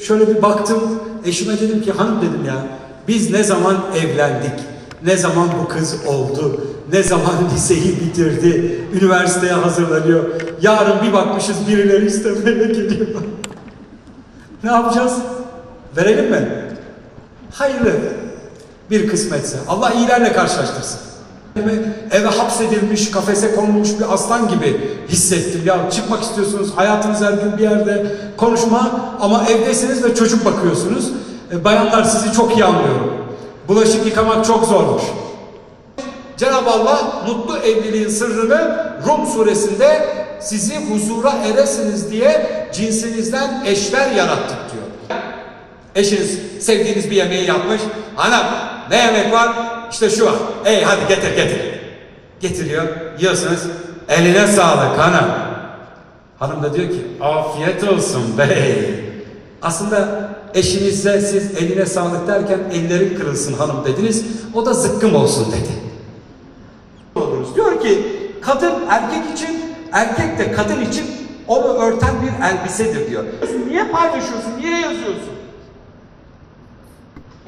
Şöyle bir baktım, eşime dedim ki hanım dedim ya, biz ne zaman evlendik, ne zaman bu kız oldu, ne zaman liseyi bitirdi, üniversiteye hazırlanıyor. Yarın bir bakmışız birileri istemeye geliyor. Ne yapacağız? Verelim mi? Hayırlı bir kısmetse. Allah iyilerle karşılaştırsın. Eve hapsedilmiş, kafese konulmuş bir aslan gibi hissettim. Ya çıkmak istiyorsunuz, hayatınız her gün bir yerde konuşma ama evdesiniz ve çocuk bakıyorsunuz. Bayanlar sizi çok iyi anlıyorum. Bulaşık yıkamak çok zormuş. Cenab-ı Allah mutlu evliliğin sırrını Rum suresinde sizi huzura eresiniz diye cinsinizden eşler yarattık diyor. Eşiniz sevdiğiniz bir yemeği yapmış. Anam ne yemek var? İşte şu var. Ey hadi getir getir. Getiriyor. Yiyorsunuz. Eline sağlık hanım. Hanım da diyor ki afiyet olsun bey. Aslında eşinize siz eline sağlık derken ellerin kırılsın hanım dediniz. O da zıkkım olsun dedi. Diyor ki kadın erkek için, erkek de kadın için onu örten bir elbisedir diyor. Niye paylaşıyorsun? Niye yazıyorsun?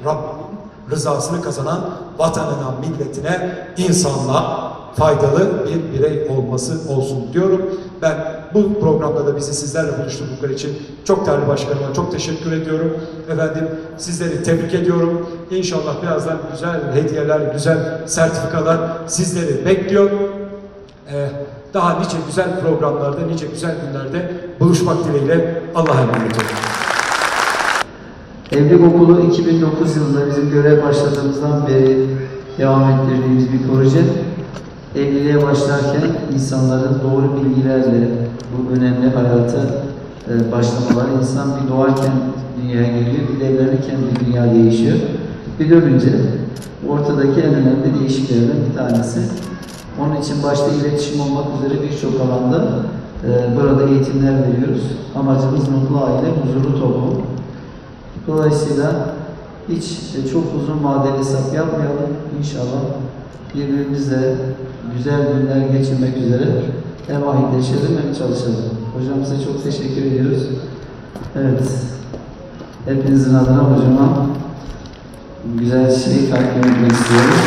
Rabbim rızasını kazanan vatanına, milletine, insanlığa faydalı bir birey olması olsun diyorum. Ben bu programda da bizi sizlerle buluşturdukları için çok değerli başkanıma çok teşekkür ediyorum. Efendim sizleri tebrik ediyorum. İnşallah birazdan güzel hediyeler, güzel sertifikalar sizleri bekliyor. Daha nice güzel programlarda, nice güzel günlerde buluşmak dileğiyle Allah'a emanet olun. Evlilik Okulu 2009 yılında bizim görev başladığımızdan beri devam ettirdiğimiz bir proje. Evliliğe başlarken insanların doğru bilgilerle bu önemli hayata başlamaları, insan bir doğarken dünyaya geliyor, bir evlenirken bir dünya değişiyor. Bir ölünce ortadaki en önemli değişikliklerden bir tanesi. Onun için başta iletişim olmak üzere birçok alanda burada eğitimler veriyoruz. Amacımız mutlu aile, huzurlu toplum. Dolayısıyla hiç çok uzun vadeli hesap yapmayalım. İnşallah birbirimizle güzel günler geçirmek üzere hem ahitleşelim hem çalışalım. Hocam size çok teşekkür ediyoruz. Evet, hepinizin adına hocama güzel şeyi takdim etmek istiyoruz.